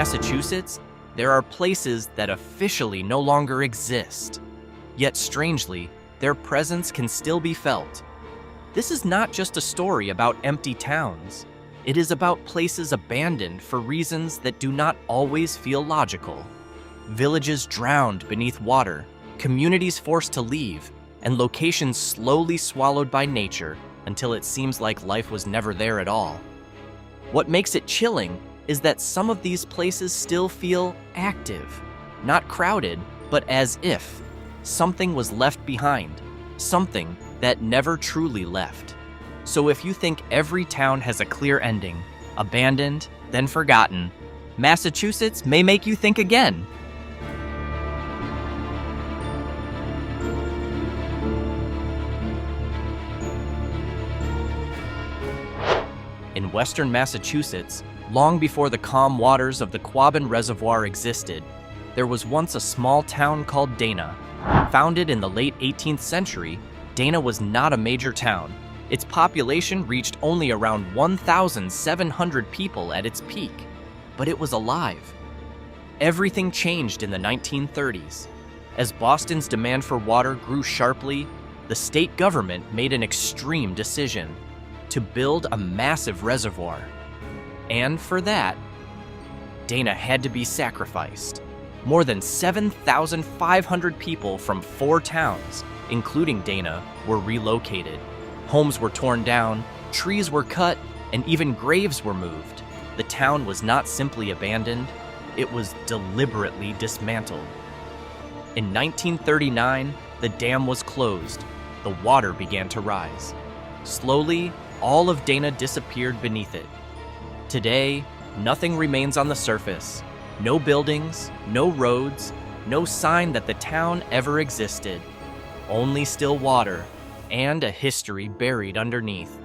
Massachusetts, there are places that officially no longer exist. Yet strangely, their presence can still be felt. This is not just a story about empty towns. It is about places abandoned for reasons that do not always feel logical. Villages drowned beneath water, communities forced to leave, and locations slowly swallowed by nature until it seems like life was never there at all. What makes it chilling is that some of these places still feel active, not crowded, but as if something was left behind, something that never truly left. So if you think every town has a clear ending, abandoned, then forgotten, Massachusetts may make you think again. In western Massachusetts, long before the calm waters of the Quabbin Reservoir existed, there was once a small town called Dana. Founded in the late 18th century, Dana was not a major town. Its population reached only around 1,700 people at its peak, but it was alive. Everything changed in the 1930s. As Boston's demand for water grew sharply, the state government made an extreme decision: to build a massive reservoir. And for that, Dana had to be sacrificed. More than 7,500 people from 4 towns, including Dana, were relocated. Homes were torn down, trees were cut, and even graves were moved. The town was not simply abandoned, it was deliberately dismantled. In 1939, the dam was closed. The water began to rise. Slowly, all of Dana disappeared beneath it. Today, nothing remains on the surface. No buildings, no roads, no sign that the town ever existed. Only still water and a history buried underneath.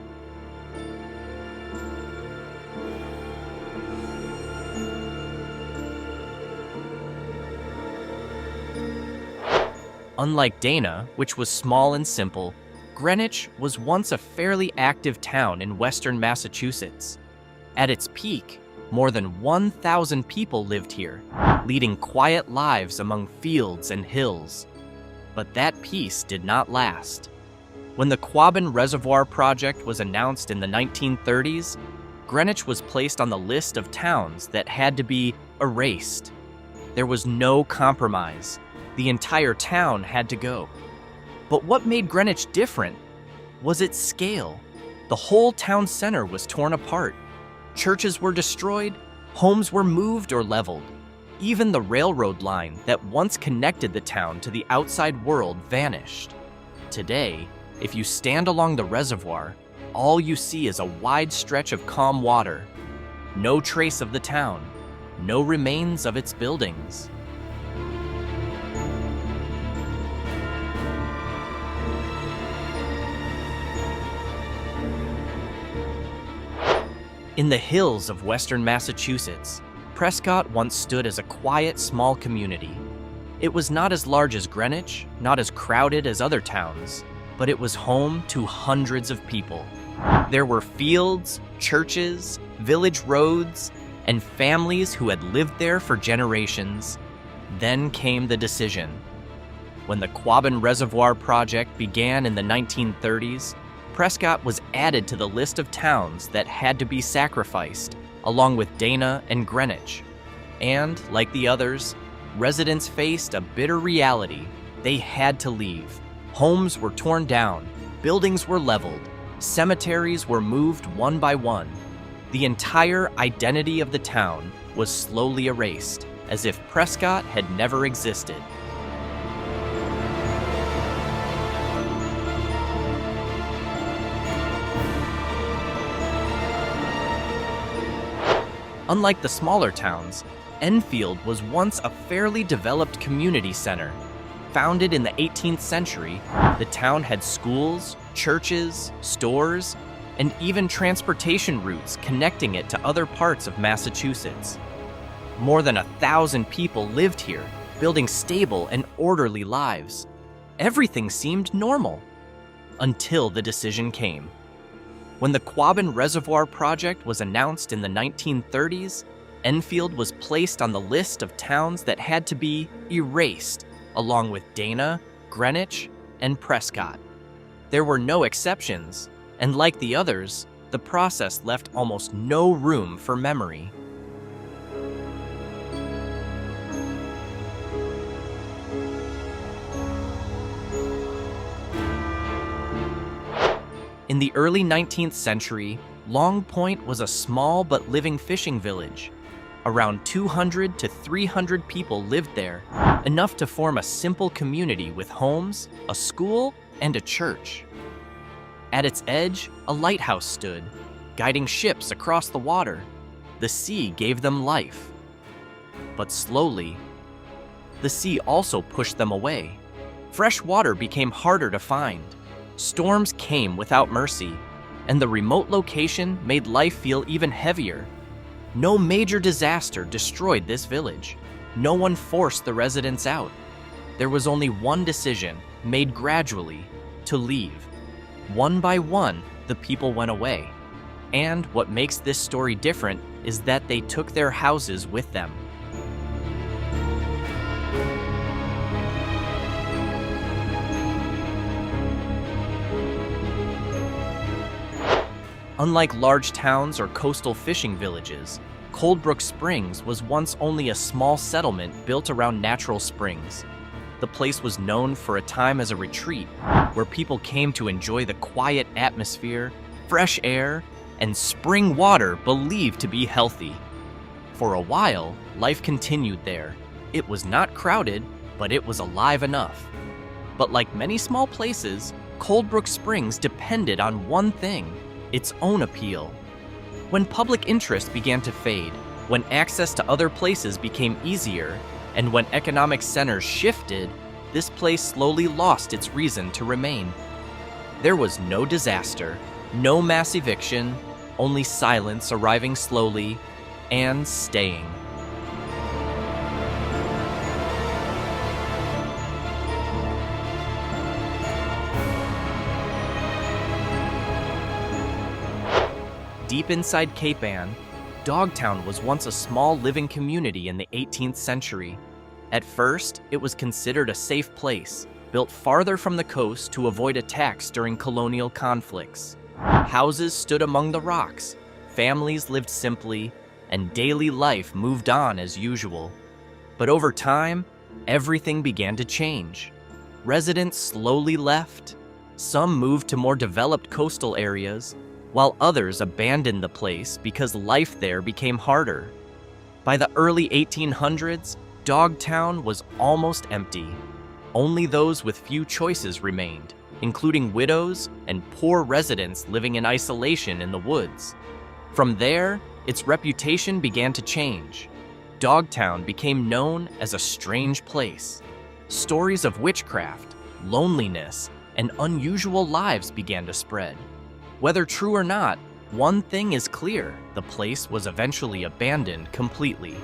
Unlike Dana, which was small and simple, Greenwich was once a fairly active town in western Massachusetts. At its peak, more than 1,000 people lived here, leading quiet lives among fields and hills. But that peace did not last. When the Quabbin Reservoir project was announced in the 1930s, Greenwich was placed on the list of towns that had to be erased. There was no compromise. The entire town had to go. But what made Greenwich different was its scale. The whole town center was torn apart. Churches were destroyed, homes were moved or leveled. Even the railroad line that once connected the town to the outside world vanished. Today, if you stand along the reservoir, all you see is a wide stretch of calm water. No trace of the town, no remains of its buildings. In the hills of western Massachusetts, Prescott once stood as a quiet, small community. It was not as large as Greenwich, not as crowded as other towns, but it was home to hundreds of people. There were fields, churches, village roads, and families who had lived there for generations. Then came the decision. When the Quabbin Reservoir project began in the 1930s, Prescott was added to the list of towns that had to be sacrificed, along with Dana and Greenwich. And, like the others, residents faced a bitter reality. They had to leave. Homes were torn down, buildings were leveled, cemeteries were moved one by one. The entire identity of the town was slowly erased, as if Prescott had never existed. Unlike the smaller towns, Enfield was once a fairly developed community center. Founded in the 18th century, the town had schools, churches, stores, and even transportation routes connecting it to other parts of Massachusetts. More than 1,000 people lived here, building stable and orderly lives. Everything seemed normal, until the decision came. When the Quabbin Reservoir project was announced in the 1930s, Enfield was placed on the list of towns that had to be erased, along with Dana, Greenwich, and Prescott. There were no exceptions, and like the others, the process left almost no room for memory. In the early 19th century, Long Point was a small but living fishing village. Around 200 to 300 people lived there, enough to form a simple community with homes, a school, and a church. At its edge, a lighthouse stood, guiding ships across the water. The sea gave them life. But slowly, the sea also pushed them away. Fresh water became harder to find. Storms came without mercy, and the remote location made life feel even heavier. No major disaster destroyed this village. No one forced the residents out. There was only one decision, made gradually, to leave. One by one, the people went away. And what makes this story different is that they took their houses with them. Unlike large towns or coastal fishing villages, Brook Springs was once only a small settlement built around natural springs. The place was known for a time as a retreat, where people came to enjoy the quiet atmosphere, fresh air, and spring water believed to be healthy. For a while, life continued there. It was not crowded, but it was alive enough. But like many small places, Brook Springs depended on one thing: its own appeal. When public interest began to fade, when access to other places became easier, and when economic centers shifted, this place slowly lost its reason to remain. There was no disaster, no mass eviction, only silence arriving slowly and staying. Deep inside Cape Ann, Dogtown was once a small living community in the 18th century. At first, it was considered a safe place, built farther from the coast to avoid attacks during colonial conflicts. Houses stood among the rocks, families lived simply, and daily life moved on as usual. But over time, everything began to change. Residents slowly left. Some moved to more developed coastal areas, while others abandoned the place because life there became harder. By the early 1800s, Dogtown was almost empty. Only those with few choices remained, including widows and poor residents living in isolation in the woods. From there, its reputation began to change. Dogtown became known as a strange place. Stories of witchcraft, loneliness, and unusual lives began to spread. Whether true or not, one thing is clear: the place was eventually abandoned completely.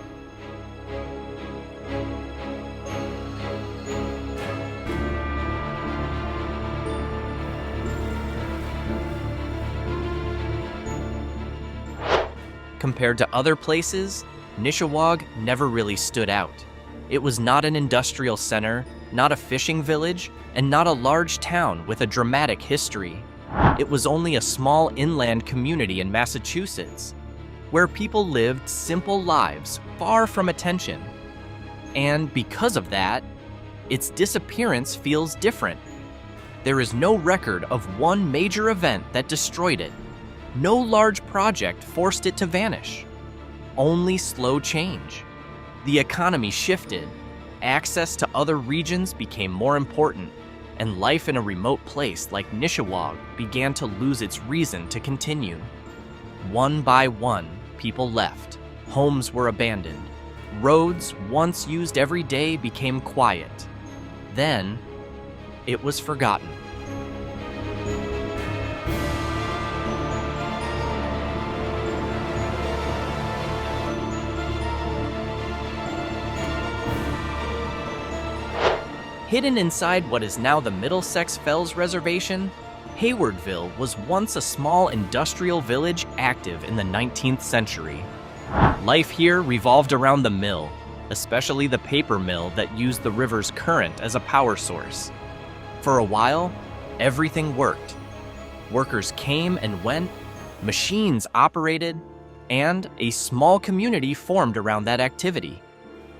Compared to other places, Nishawag never really stood out. It was not an industrial center, not a fishing village, and not a large town with a dramatic history. It was only a small inland community in Massachusetts, where people lived simple lives far from attention. And because of that, its disappearance feels different. There is no record of one major event that destroyed it. No large project forced it to vanish. Only slow change. The economy shifted, access to other regions became more important, and life in a remote place like Nishawag began to lose its reason to continue. One by one, people left. Homes were abandoned. Roads, once used every day, became quiet. Then, it was forgotten. Hidden inside what is now the Middlesex Fells Reservation, Haywardville was once a small industrial village active in the 19th century. Life here revolved around the mill, especially the paper mill that used the river's current as a power source. For a while, everything worked. Workers came and went, machines operated, and a small community formed around that activity.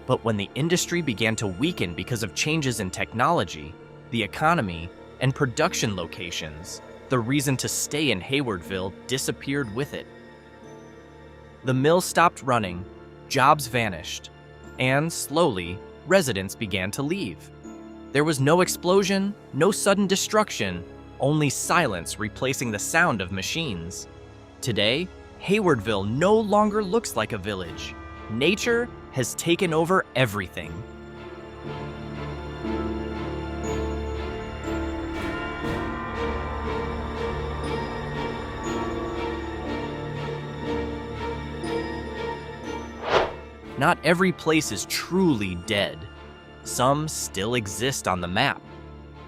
But when the industry began to weaken because of changes in technology, the economy, and production locations, the reason to stay in Haywardville disappeared with it. The mill stopped running, jobs vanished, and slowly, residents began to leave. There was no explosion, no sudden destruction, only silence replacing the sound of machines. Today, Haywardville no longer looks like a village. Nature has taken over everything. Not every place is truly dead. Some still exist on the map,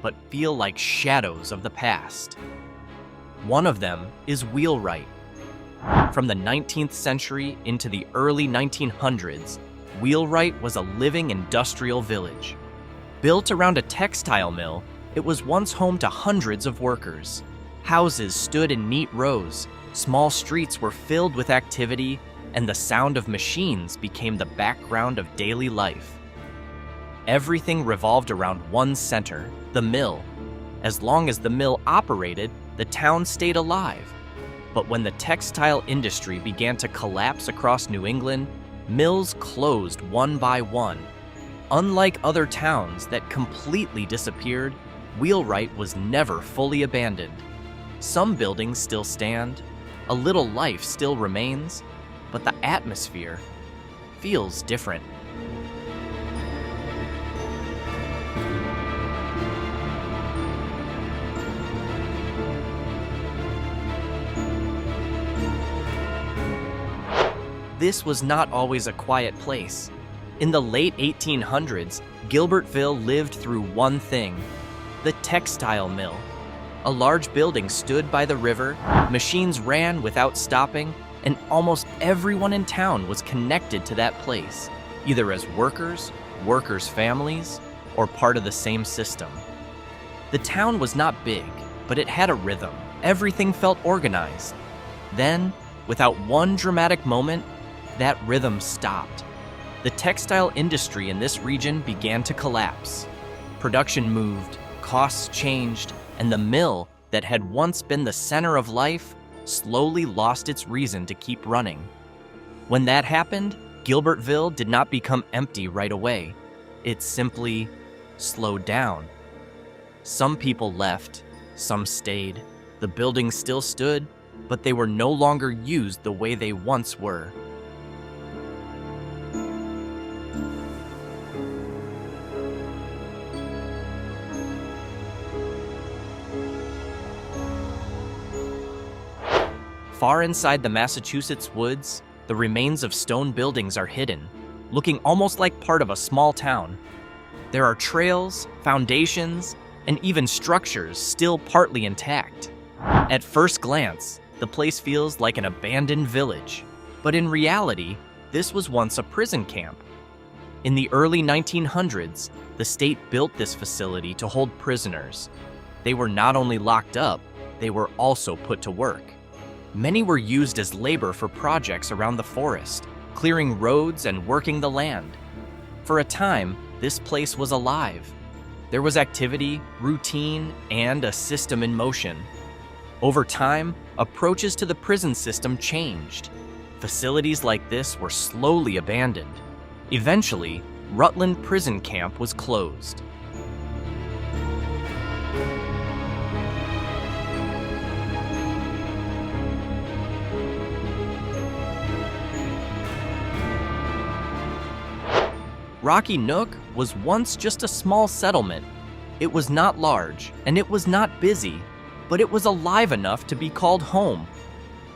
but feel like shadows of the past. One of them is Wheelwright. From the 19th century into the early 1900s, Wheelwright was a living industrial village. Built around a textile mill, it was once home to hundreds of workers. Houses stood in neat rows, small streets were filled with activity, and the sound of machines became the background of daily life. Everything revolved around one center, the mill. As long as the mill operated, the town stayed alive. But when the textile industry began to collapse across New England, mills closed one by one. Unlike other towns that completely disappeared, Wheelwright was never fully abandoned. Some buildings still stand, a little life still remains, but the atmosphere feels different. This was not always a quiet place. In the late 1800s, Gilbertville lived through one thing: the textile mill. A large building stood by the river, machines ran without stopping, and almost everyone in town was connected to that place, either as workers, workers' families, or part of the same system. The town was not big, but it had a rhythm. Everything felt organized. Then, without one dramatic moment, that rhythm stopped. The textile industry in this region began to collapse. Production moved, costs changed, and the mill that had once been the center of life slowly lost its reason to keep running. When that happened, Gilbertville did not become empty right away. It simply slowed down. Some people left, some stayed. The buildings still stood, but they were no longer used the way they once were. Far inside the Massachusetts woods, the remains of stone buildings are hidden, looking almost like part of a small town. There are trails, foundations, and even structures still partly intact. At first glance, the place feels like an abandoned village, but in reality, this was once a prison camp. In the early 1900s, the state built this facility to hold prisoners. They were not only locked up, they were also put to work. Many were used as labor for projects around the forest, clearing roads and working the land. For a time, this place was alive. There was activity, routine, and a system in motion. Over time, approaches to the prison system changed. Facilities like this were slowly abandoned. Eventually, Rutland Prison Camp was closed. Rocky Nook was once just a small settlement. It was not large, and it was not busy, but it was alive enough to be called home.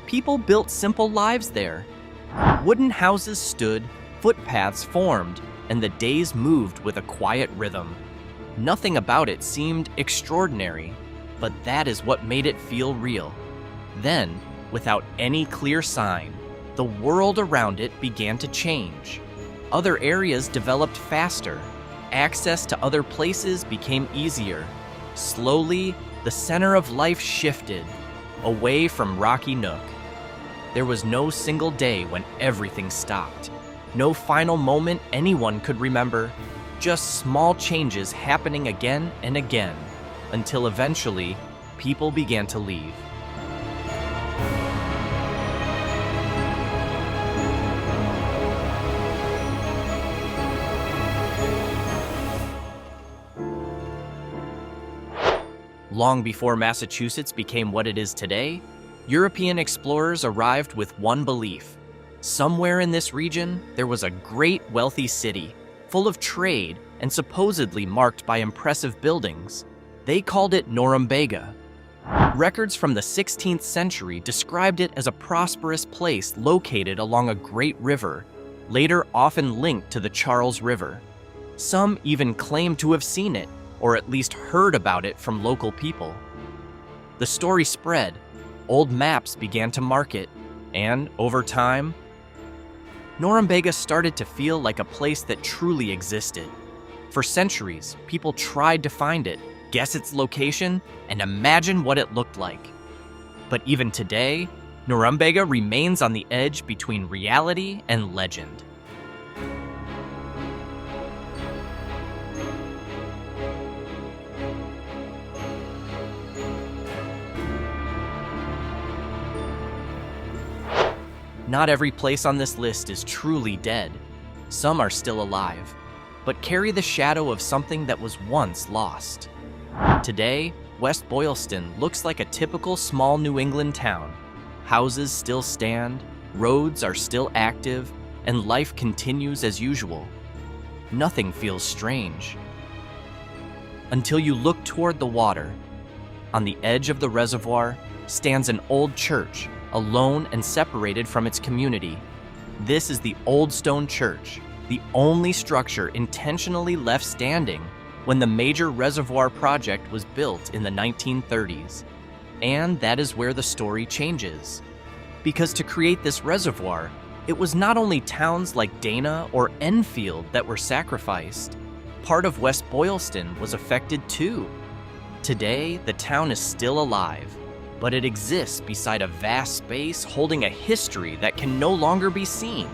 People built simple lives there. Wooden houses stood, footpaths formed, and the days moved with a quiet rhythm. Nothing about it seemed extraordinary, but that is what made it feel real. Then, without any clear sign, the world around it began to change. Other areas developed faster. Access to other places became easier. Slowly, the center of life shifted, away from rocky Nook. There was no single day when everything stopped. No final moment anyone could remember. Just small changes happening again and again, until eventually, people began to leave. Long before Massachusetts became what it is today, European explorers arrived with one belief. Somewhere in this region, there was a great wealthy city, full of trade and supposedly marked by impressive buildings. They called it Norumbega. Records from the 16th century described it as a prosperous place located along a great river, later often linked to the Charles River. Some even claim to have seen it, or at least heard about it from local people. The story spread, old maps began to mark it, and over time, Norumbega started to feel like a place that truly existed. For centuries, people tried to find it, guess its location, and imagine what it looked like. But even today, Norumbega remains on the edge between reality and legend. Not every place on this list is truly dead. Some are still alive, but carry the shadow of something that was once lost. Today, West Boylston looks like a typical small New England town. Houses still stand, roads are still active, and life continues as usual. Nothing feels strange. Until you look toward the water. On the edge of the reservoir stands an old church, alone and separated from its community. This is the Old Stone Church, the only structure intentionally left standing when the major reservoir project was built in the 1930s. And that is where the story changes. Because to create this reservoir, it was not only towns like Dana or Enfield that were sacrificed. Part of West Boylston was affected too. Today, the town is still alive, but it exists beside a vast space holding a history that can no longer be seen.